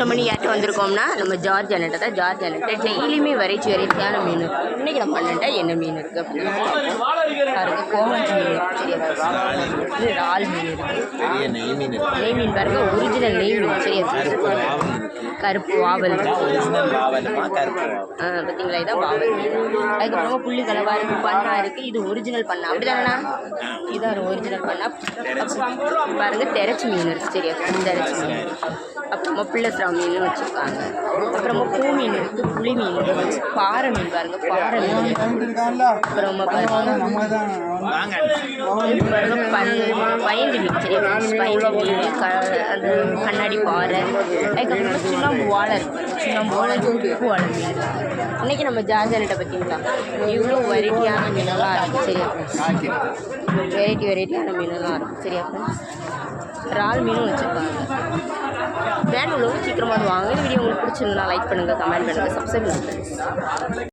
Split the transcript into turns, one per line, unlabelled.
மணி யார்கிட்ட வந்திருக்கோம்னா நம்ம ஜார்ஜ் அண்ணன்ட்ட தான். ஜார்ஜ் அண்ணன்ட்ட டெய்லியுமே வெரைட்டியான மீன் இருக்குது. இன்றைக்கி நம்ம அண்ணன்ட்ட என்ன மீன் இருக்குது அப்படின்னு பாருங்க. கோமஞ்சி மீன் சரியா, இறால் மீன் இருக்குது, நெய் மீன் பாருங்க, ஒரிஜினல் நெய் மீன் சரியா, கருப்பு வாவல் பார்த்தீங்களா, இதான் வாவல் மீன். அதுக்கப்புறமா புள்ளி கலவா இருக்குது, பண்ணா இருக்குது. இது ஒரிஜினல் பண்ணா அப்படி தானேண்ணா, இதான் ஒரு ஒரிஜினல் பண்ணா. பாருங்கள் தெரச்சி மீன் இருக்குது சரியா, தெரச்சி மீன். அப்புறமா பிள்ளைஸ்ரா மீன் வச்சுருக்காங்க. அப்புறமா பூ மீன் இருக்குது, புளி மீன் இருக்குது, பாறை மீன் பாருங்கள், பாறை மீன். அப்புறமா பாருங்கள் பயந்து மீன் சரியா, பயந்து மீன், அந்த கண்ணாடி பாறை. அதுக்கப்புறமா சுண்ணாம்பு வாழை இருக்குது, சுண்ணாம்பு வாழை, உப்பு வாழை மீன். இன்றைக்கி நம்ம ஜார்ஜானிட்ட பார்த்தீங்களா இவ்வளோ வெரைட்டியான மீனெல்லாம் இருக்குது சரியா, வெரைட்டியான மீனெல்லாம் இருக்குது சரியா. இறால் மீனும் வச்சுருக்காங்க. வேன் உள்ளவங்க சீக்கிரமாக வாங்க. இந்த வீடியோ உங்களுக்கு பிடிச்சிருந்தா லைக் பண்ணுங்கள், கமெண்ட் பண்ணுங்கள், சப்ஸ்கிரைப் பண்ணுங்கள்.